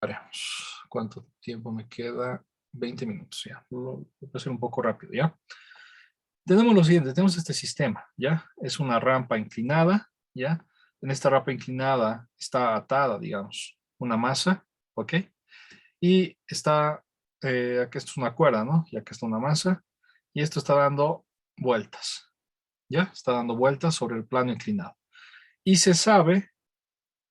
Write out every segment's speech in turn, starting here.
Veremos cuánto tiempo me queda. 20 minutos ya. Voy a hacer un poco rápido, ¿ya? Tenemos lo siguiente, tenemos este sistema, ¿ya? Es una rampa inclinada, ¿ya? En esta rampa inclinada está atada, digamos, una masa, ¿ok? Y está, aquí esto es una cuerda, ¿no? Y acá está una masa, y esto está dando vueltas, ¿ya? Está dando vueltas sobre el plano inclinado. Y se sabe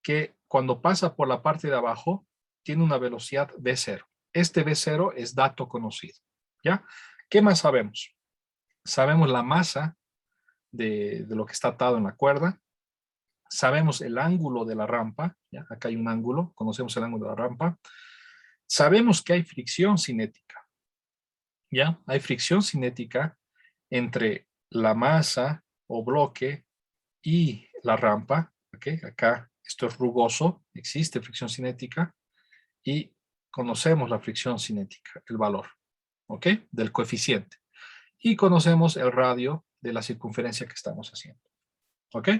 que cuando pasa por la parte de abajo, tiene una velocidad V0. Este V0 es dato conocido, ¿ya? ¿Qué más sabemos? Sabemos la masa de lo que está atado en la cuerda, sabemos el ángulo de la rampa, ¿ya? Acá hay un ángulo, conocemos el ángulo de la rampa, sabemos que hay fricción cinética, ¿ya? Hay fricción cinética entre la masa o bloque y la rampa, ¿ok? Acá esto es rugoso, existe fricción cinética y conocemos la fricción cinética, el valor, ¿ok? Del coeficiente. Y conocemos el radio de la circunferencia que estamos haciendo. ¿Ok?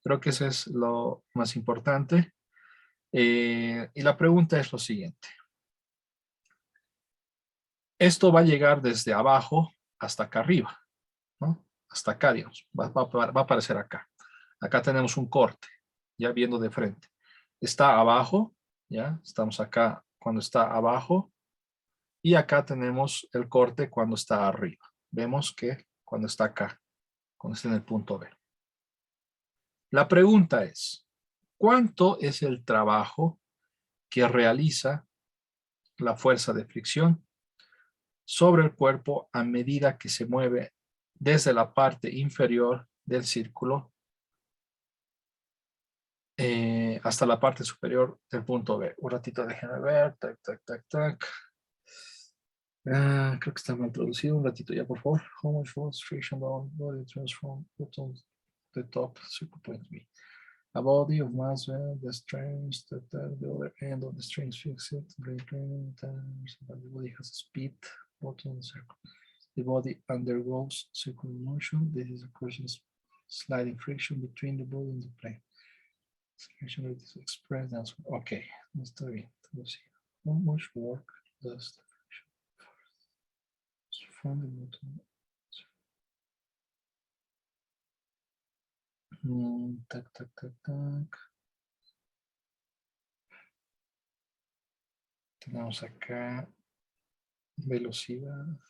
Creo que eso es lo más importante. Y la pregunta es lo siguiente. Esto va a llegar desde abajo hasta acá arriba, ¿no? Hasta acá, digamos. Va a aparecer acá. Acá tenemos un corte, ya viendo de frente. Está abajo, ya. Estamos acá cuando está abajo. Y acá tenemos el corte cuando está arriba. Vemos que cuando está acá, cuando está en el punto B. La pregunta es, ¿cuánto es el trabajo que realiza la fuerza de fricción sobre el cuerpo a medida que se mueve desde la parte inferior del círculo hasta la parte superior del punto B? Un ratito, déjenme ver. Tac, tac, tac, tac. Creo que está mal traducido. Un ratito ya, por favor. How much force friction body transform bottom the top circle point B? A body of mass, the strings, the other end of the strings fix it, the body has a speed, bottom circle. The body undergoes circular motion. This is a question of sliding friction between the body and the plane. Friction rate is expressed as okay, está bien. How much work does the friction from the bottom? Tac, tac, tac, tac. Tenemos acá velocidad.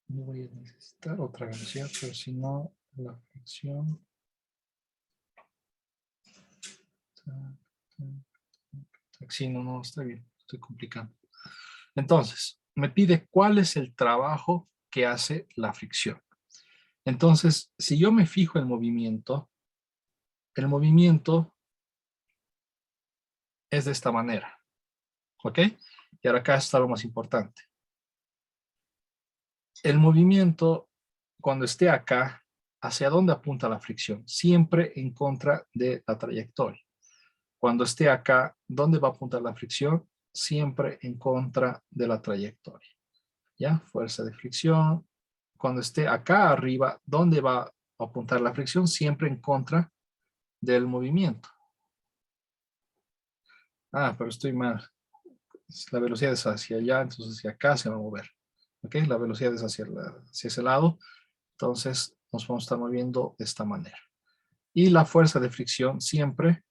No voy a necesitar otra velocidad, pero si no, la fricción. Sí, no, está bien, estoy complicando. Entonces, me pide cuál es el trabajo que hace la fricción. Entonces, si yo me fijo en el movimiento es de esta manera. ¿Ok? Y ahora acá está lo más importante. El movimiento, cuando esté acá, ¿hacia dónde apunta la fricción? Siempre en contra de la trayectoria. Cuando esté acá, ¿dónde va a apuntar la fricción? Siempre en contra de la trayectoria. ¿Ya? Fuerza de fricción. Cuando esté acá arriba, ¿dónde va a apuntar la fricción? Siempre en contra del movimiento. Pero estoy mal. La velocidad es hacia allá, entonces hacia acá se va a mover. ¿Ok? La velocidad es hacia ese lado. Entonces nos vamos a estar moviendo de esta manera. Y la fuerza de fricción siempre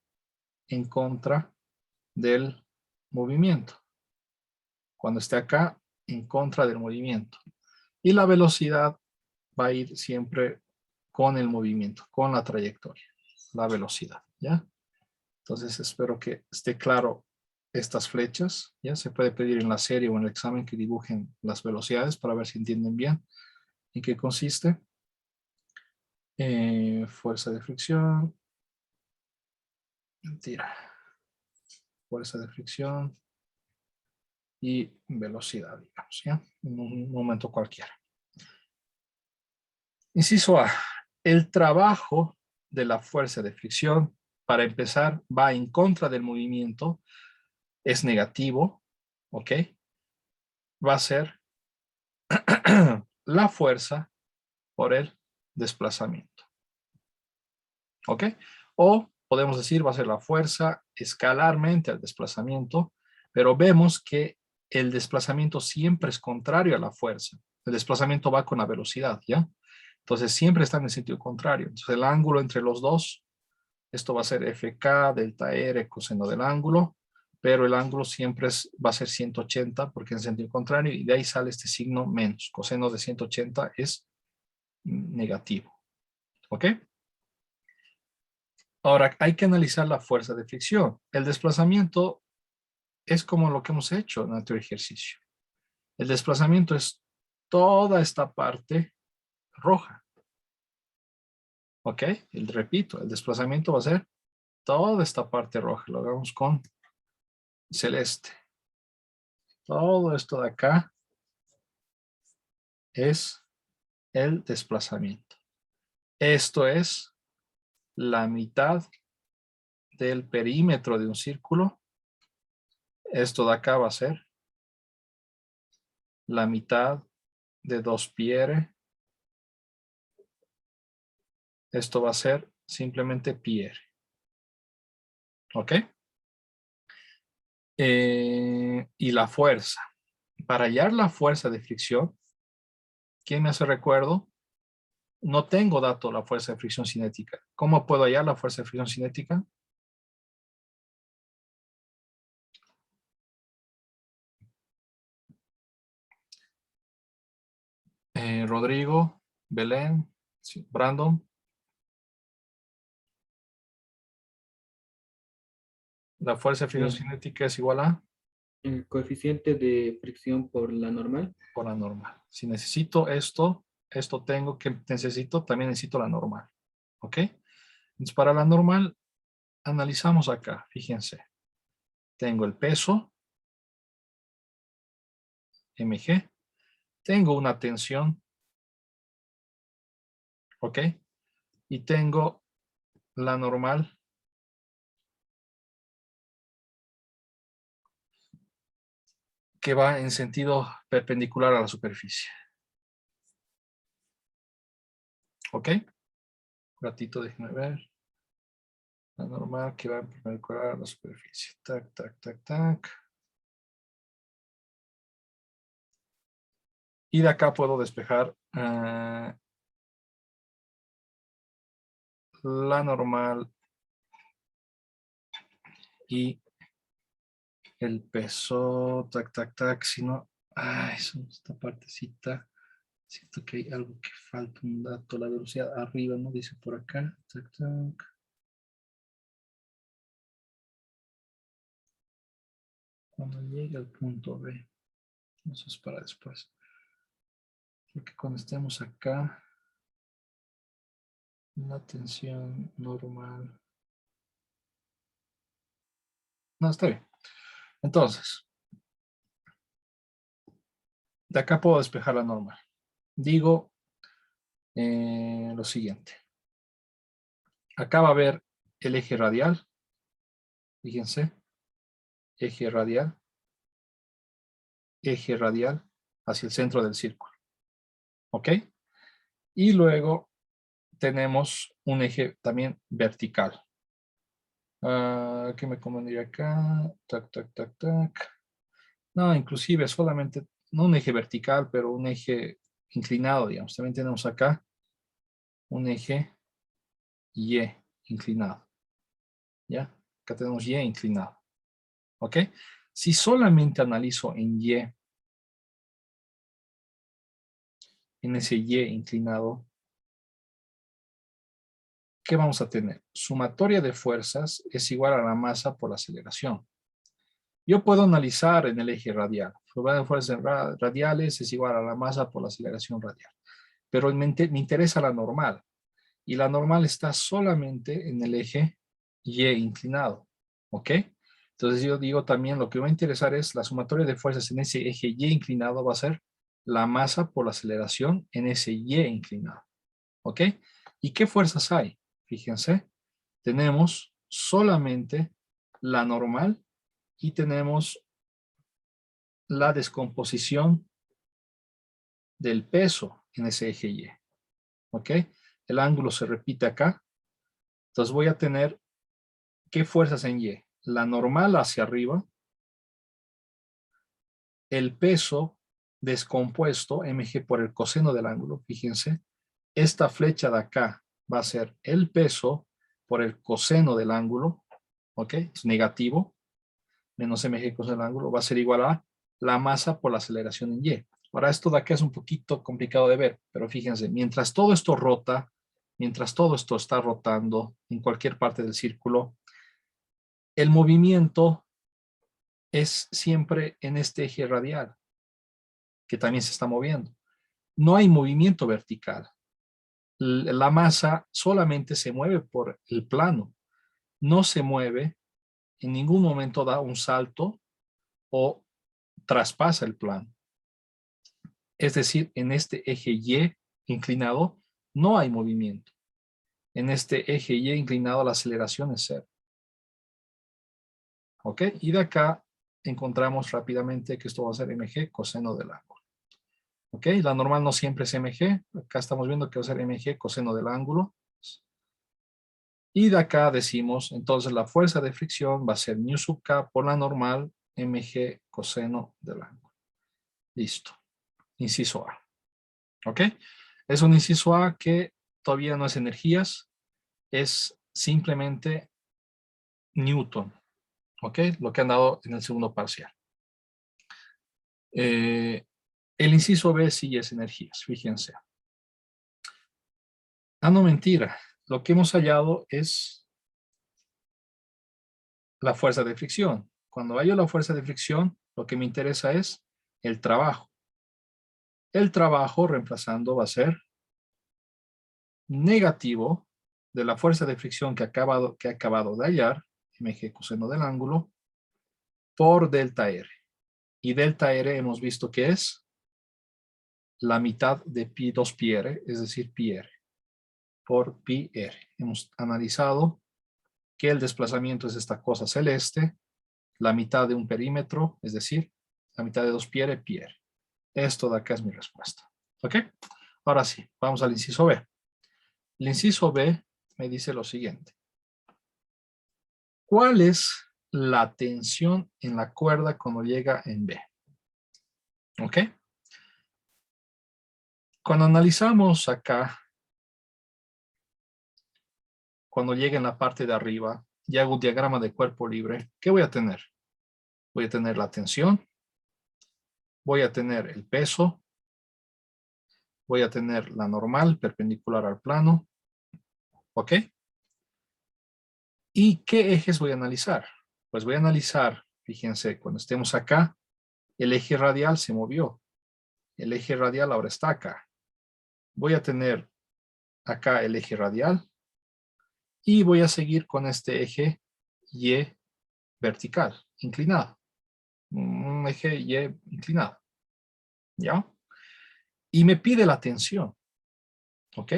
en contra del movimiento. Cuando esté acá, en contra del movimiento. Y la velocidad va a ir siempre con el movimiento, con la trayectoria, la velocidad, ¿ya? Entonces espero que esté claro estas flechas, ¿ya? Se puede pedir en la serie o en el examen que dibujen las velocidades para ver si entienden bien en qué consiste. Fuerza de fricción. Mentira. Fuerza de fricción y velocidad, digamos, ¿ya? En un momento cualquiera. Inciso A. El trabajo de la fuerza de fricción, para empezar, va en contra del movimiento, es negativo, ¿ok? Va a ser la fuerza por el desplazamiento, ¿ok? O podemos decir, va a ser la fuerza escalarmente al desplazamiento, pero vemos que el desplazamiento siempre es contrario a la fuerza. El desplazamiento va con la velocidad, ¿ya? Entonces siempre está en el sentido contrario. Entonces el ángulo entre los dos, esto va a ser FK delta R coseno del ángulo, pero el ángulo siempre va a ser 180 porque en sentido contrario, y de ahí sale este signo menos. Coseno de 180 es negativo. ¿Ok? Ahora hay que analizar la fuerza de fricción. El desplazamiento es como lo que hemos hecho en otro ejercicio. El desplazamiento es toda esta parte roja. ¿Ok? Repito, el desplazamiento va a ser toda esta parte roja. Lo hagamos con celeste. Todo esto de acá es el desplazamiento. Esto es la mitad del perímetro de un círculo. Esto de acá va a ser la mitad de 2πr. Esto va a ser simplemente πr. ¿Ok? Y la fuerza. Para hallar la fuerza de fricción, ¿quién me hace recuerdo? No tengo dato de la fuerza de fricción cinética. ¿Cómo puedo hallar la fuerza de fricción cinética? Rodrigo, Belén, sí, Brandon. La fuerza de fricción Eh, cinética es igual a el coeficiente de fricción por la normal. por la normal. Si necesito esto, esto tengo que necesito, también necesito la normal. ¿Ok? Entonces, para la normal, analizamos acá. Fíjense. Tengo el peso, mg. Tengo una tensión, ¿ok? Y tengo la normal, que va en sentido perpendicular a la superficie. ¿Ok? Un ratito, déjenme ver. La normal que va perpendicular a la superficie. Tac, tac, tac, tac. Y de acá puedo despejar la normal y el peso. Tac, tac, tac. Si no, esta partecita. Siento que hay algo que falta, un dato. La velocidad arriba, ¿no? Dice por acá. Tac, tac. Cuando llegue al punto B. Eso es para después. Porque cuando estemos acá, la tensión normal. No, está bien. Entonces, de acá puedo despejar la normal. Digo lo siguiente. Acá va a haber el eje radial. Fíjense. Eje radial hacia el centro del círculo. ¿Ok? Y luego tenemos un eje también vertical. ¿Qué me convendría acá? Tac, tac, tac, tac. No, inclusive solamente, no un eje vertical, pero un eje inclinado, digamos. También tenemos acá un eje Y inclinado. ¿Ya? Acá tenemos Y inclinado. ¿Ok? Si solamente analizo en ese Y inclinado, ¿qué vamos a tener? Sumatoria de fuerzas es igual a la masa por la aceleración. Yo puedo analizar en el eje radial. Sumatoria de fuerzas radiales es igual a la masa por la aceleración radial. Pero me interesa la normal. Y la normal está solamente en el eje Y inclinado. ¿Ok? Entonces yo digo también lo que me va a interesar es la sumatoria de fuerzas en ese eje Y inclinado va a ser la masa por la aceleración en ese Y inclinado. ¿Ok? ¿Y qué fuerzas hay? Fíjense, tenemos solamente la normal y tenemos la descomposición del peso en ese eje Y. ¿Ok? El ángulo se repite acá. Entonces voy a tener ¿Qué fuerzas en Y? La normal hacia arriba, el peso descompuesto, mg por el coseno del ángulo, fíjense, esta flecha de acá va a ser el peso por el coseno del ángulo, ¿ok? Es negativo, menos mg coseno del ángulo, va a ser igual a la masa por la aceleración en Y. Ahora, esto de acá es un poquito complicado de ver, pero fíjense, mientras todo esto rota, mientras todo esto está rotando en cualquier parte del círculo, el movimiento es siempre en este eje radial, que también se está moviendo. No hay movimiento vertical. La masa solamente se mueve por el plano. No se mueve, en ningún momento da un salto o traspasa el plano. Es decir, en este eje Y inclinado no hay movimiento. En este eje Y inclinado la aceleración es cero. ¿Ok? Y de acá encontramos rápidamente que esto va a ser mg coseno del ángulo. ¿Ok? La normal no siempre es mg. Acá estamos viendo que va a ser mg coseno del ángulo. Y de acá decimos, entonces la fuerza de fricción va a ser mu sub k por la normal mg coseno del ángulo. Listo. Inciso A. ¿Ok? Es un inciso A que todavía no es energías, es simplemente Newton. ¿Ok? Lo que han dado en el segundo parcial. El inciso B sí es energías, fíjense. Ah, no, mentira. Lo que hemos hallado es la fuerza de fricción. Cuando hallo la fuerza de fricción, lo que me interesa es el trabajo. El trabajo reemplazando va a ser negativo de la fuerza de fricción que he acabado de hallar, mg coseno del ángulo, por delta R. Y delta R hemos visto que es la mitad de pi 2 pi r, es decir, pi r, por pi r. Hemos analizado que el desplazamiento es esta cosa celeste, la mitad de un perímetro, es decir, la mitad de 2 pi r, pi r. Esto de acá es mi respuesta. ¿Ok? Ahora sí, vamos al inciso B. El inciso B me dice lo siguiente. ¿Cuál es la tensión en la cuerda cuando llega en B? ¿Ok? Cuando analizamos acá, cuando llega en la parte de arriba y hago un diagrama de cuerpo libre, ¿qué voy a tener? Voy a tener la tensión, voy a tener el peso, voy a tener la normal perpendicular al plano, ¿ok? ¿Y qué ejes voy a analizar? Pues voy a analizar, fíjense, cuando estemos acá, el eje radial se movió. El eje radial ahora está acá. Voy a tener acá el eje radial y voy a seguir con este eje Y vertical, inclinado. Un eje Y inclinado. ¿Ya? Y me pide la tensión. ¿Ok?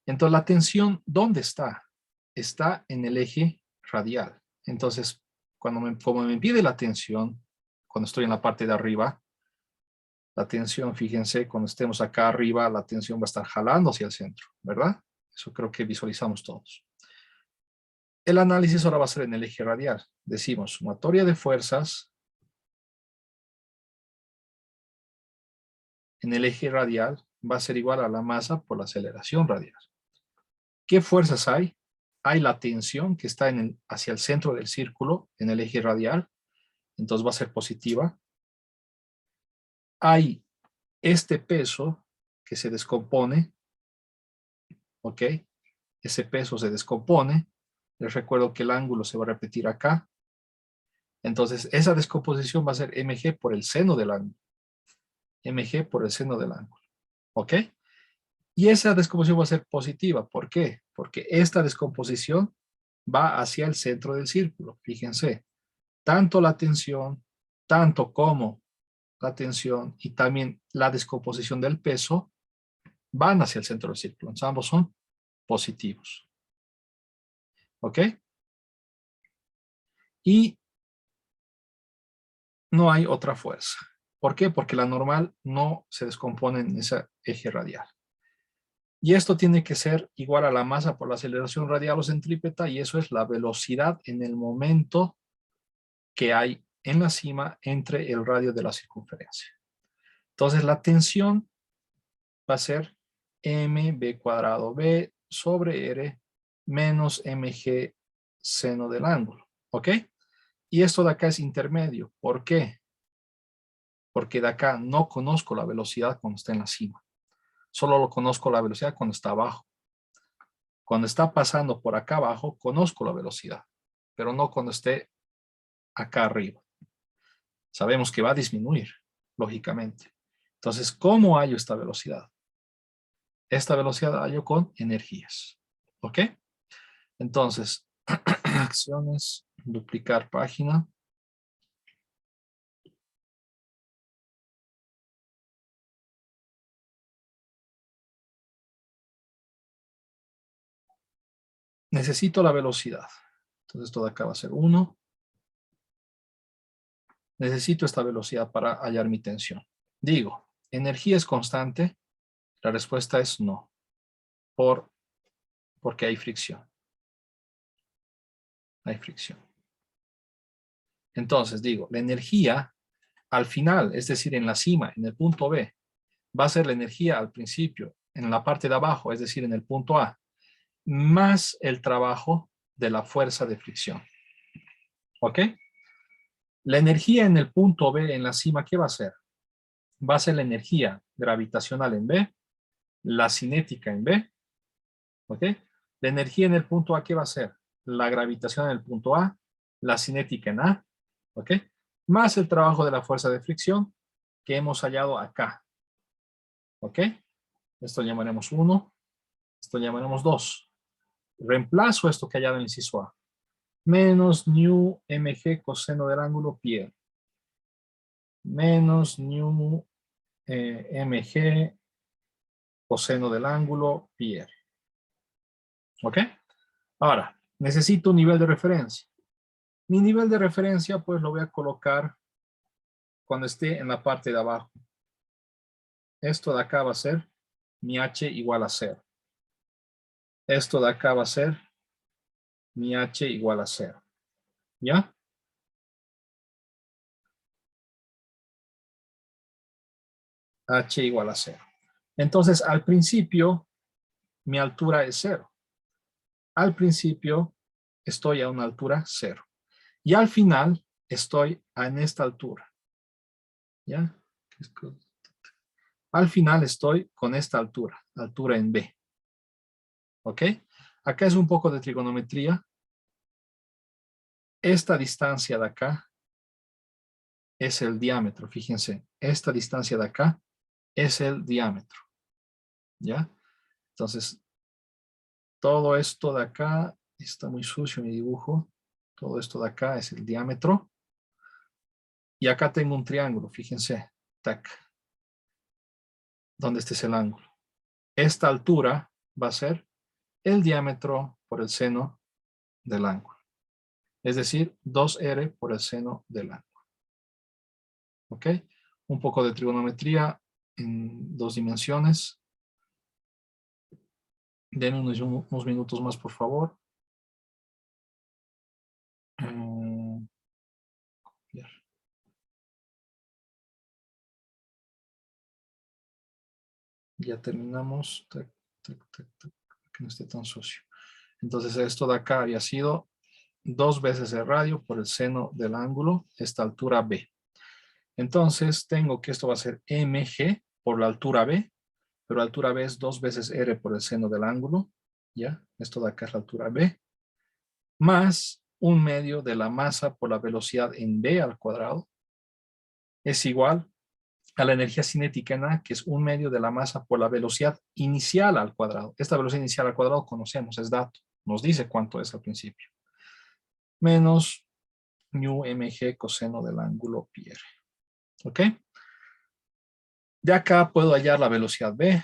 Entonces, la tensión, ¿dónde está? Está en el eje radial. Entonces, como me pide la tensión, cuando estoy en la parte de arriba, la tensión, fíjense, cuando estemos acá arriba, la tensión va a estar jalando hacia el centro, ¿verdad? Eso creo que visualizamos todos. El análisis ahora va a ser en el eje radial. Decimos, sumatoria de fuerzas en el eje radial va a ser igual a la masa por la aceleración radial. ¿Qué fuerzas hay? Hay la tensión que está hacia el centro del círculo, en el eje radial, entonces va a ser positiva. Hay este peso que se descompone, ¿ok? Ese peso se descompone. Les recuerdo que el ángulo se va a repetir acá. Entonces, esa descomposición va a ser mg por el seno del ángulo. Mg por el seno del ángulo, ¿ok? Y esa descomposición va a ser positiva. ¿Por qué? Porque esta descomposición va hacia el centro del círculo. Fíjense, tanto la tensión, tanto como la tensión y también la descomposición del peso van hacia el centro del círculo. Entonces, ambos son positivos. ¿Ok? Y no hay otra fuerza. ¿Por qué? Porque la normal no se descompone en ese eje radial. Y esto tiene que ser igual a la masa por la aceleración radial o centrípeta, y eso es la velocidad en el momento que hay en la cima entre el radio de la circunferencia. Entonces la tensión va a ser mb cuadrado b sobre r menos mg seno del ángulo. ¿Ok? Y esto de acá es intermedio. ¿Por qué? Porque de acá no conozco la velocidad cuando está en la cima. Solo lo conozco la velocidad cuando está abajo. Cuando está pasando por acá abajo, conozco la velocidad, pero no cuando esté acá arriba. Sabemos que va a disminuir, lógicamente. Entonces, ¿cómo hallo esta velocidad? Esta velocidad hallo con energías. ¿Ok? Entonces, acciones, duplicar página. Necesito la velocidad. Entonces, esto de acá va a ser 1. Necesito esta velocidad para hallar mi tensión. Digo, ¿energía es constante? La respuesta es no, porque hay fricción. Hay fricción. Entonces, digo, la energía al final, es decir, en la cima, en el punto B, va a ser la energía al principio, en la parte de abajo, es decir, en el punto A, más el trabajo de la fuerza de fricción. ¿Ok? La energía en el punto B, en la cima, ¿qué va a ser? Va a ser la energía gravitacional en B, la cinética en B, ¿ok? La energía en el punto A, ¿qué va a ser? La gravitación en el punto A, la cinética en A, ¿ok? Más el trabajo de la fuerza de fricción que hemos hallado acá, ¿ok? Esto llamaremos 1, esto llamaremos 2. Reemplazo esto que hallado en el inciso A. Menos nu mg coseno del ángulo pi. Menos nu mg coseno del ángulo pi. ¿Ok? Ahora, necesito un nivel de referencia. Mi nivel de referencia, pues lo voy a colocar cuando esté en la parte de abajo. Esto de acá va a ser mi h igual a 0. Esto de acá va a ser mi h igual a 0. ¿Ya? H igual a 0. Entonces, al principio, mi altura es 0. Al principio, estoy a una altura 0. Y al final, estoy en esta altura. ¿Ya? Al final estoy con esta altura en B. ¿Ok? Acá es un poco de trigonometría. Esta distancia de acá es el diámetro, fíjense. Esta distancia de acá es el diámetro. ¿Ya? Entonces, todo esto de acá, está muy sucio mi dibujo. Todo esto de acá es el diámetro. Y acá tengo un triángulo, fíjense. Tac. Donde este es el ángulo. Esta altura va a ser el diámetro por el seno del ángulo. Es decir, 2r por el seno del ángulo. ¿Ok? Un poco de trigonometría en 2 dimensiones. Denme unos minutos más, por favor. Ya terminamos. Tac, tac, tac, tac, que no esté tan sucio. Entonces esto de acá había sido 2 veces el radio por el seno del ángulo, esta altura B. Entonces tengo que esto va a ser mg por la altura B, pero la altura B es 2 veces r por el seno del ángulo, ¿ya? Esto de acá es la altura B, más 1/2 de la masa por la velocidad en B al cuadrado, es igual a la energía cinética en A, que es 1/2 de la masa por la velocidad inicial al cuadrado. Esta velocidad inicial al cuadrado conocemos, es dato, nos dice cuánto es al principio. Menos nu mg coseno del ángulo pi r. ¿Ok? De acá puedo hallar la velocidad B.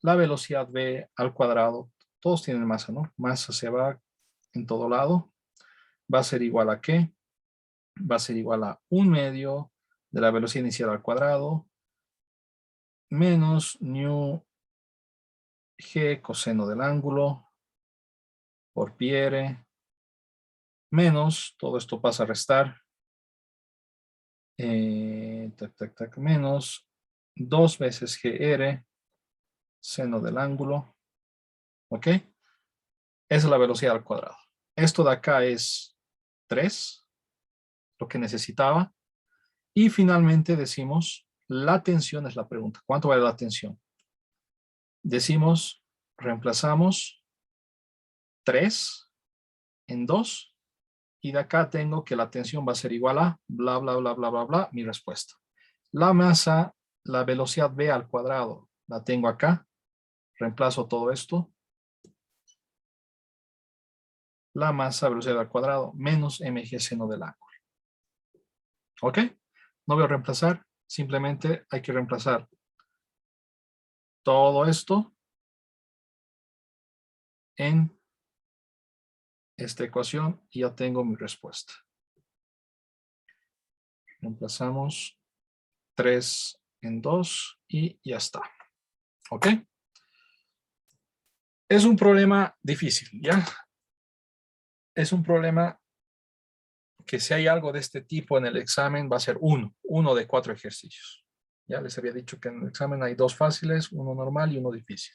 La velocidad B al cuadrado, todos tienen masa, ¿no? Masa se va en todo lado. Va a ser igual a ¿qué? Va a ser igual a 1/2 de la velocidad inicial al cuadrado menos nu G coseno del ángulo por pi r menos, todo esto pasa a restar, menos 2 veces GR seno del ángulo, ¿ok? Esa es la velocidad al cuadrado. Esto de acá es 3, lo que necesitaba. Y finalmente decimos, la tensión es la pregunta. ¿Cuánto vale la tensión? Decimos, reemplazamos 3 en 2 y de acá tengo que la tensión va a ser igual a bla, bla, bla, bla, bla, bla, mi respuesta. La masa, la velocidad v al cuadrado, la tengo acá. Reemplazo todo esto. La masa, velocidad al cuadrado, menos mg seno del ángulo. ¿Ok? No voy a reemplazar, simplemente hay que reemplazar todo esto en esta ecuación y ya tengo mi respuesta. Reemplazamos 3 en 2 y ya está. ¿Ok? Es un problema difícil, ¿ya? Es un problema que si hay algo de este tipo en el examen va a ser uno de 4 ejercicios. Ya les había dicho que en el examen hay 2 fáciles, uno normal y uno difícil.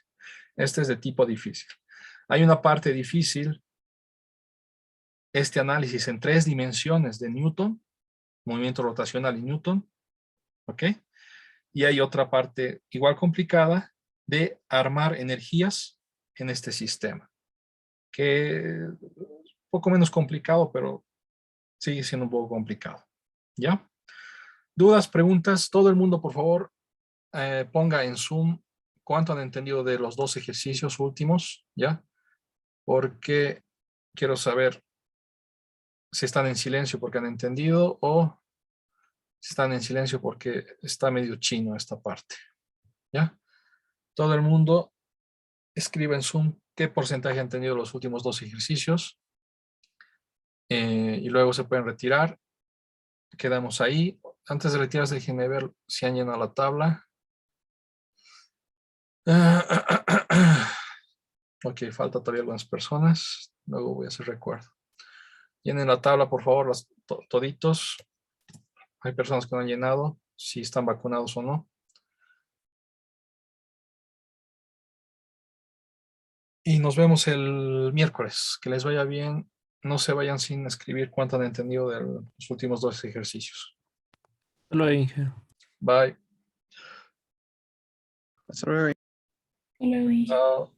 Este es de tipo difícil. Hay una parte difícil, este análisis en 3 dimensiones de Newton, movimiento rotacional y Newton, ¿ok? Y hay otra parte igual complicada de armar energías en este sistema, que es un poco menos complicado, pero sigue siendo un poco complicado. ¿Ya? ¿Dudas, preguntas? Todo el mundo, por favor, ponga en Zoom cuánto han entendido de los 2 ejercicios últimos, ¿ya? Porque quiero saber si están en silencio porque han entendido o si están en silencio porque está medio chino esta parte, ¿ya? Todo el mundo escribe en Zoom qué porcentaje han tenido los últimos 2 ejercicios y luego se pueden retirar. Quedamos ahí. Antes de retirarse, déjenme ver si han llenado la tabla. Ok, falta todavía algunas personas. Luego voy a hacer recuerdo. Llenen la tabla, por favor, toditos. Hay personas que no han llenado, si están vacunados o no. Y nos vemos el miércoles. Que les vaya bien. No se vayan sin escribir cuánto han entendido de los últimos 2 ejercicios. Hasta luego, Inge. Bye. Hasta luego. Hello. Chao.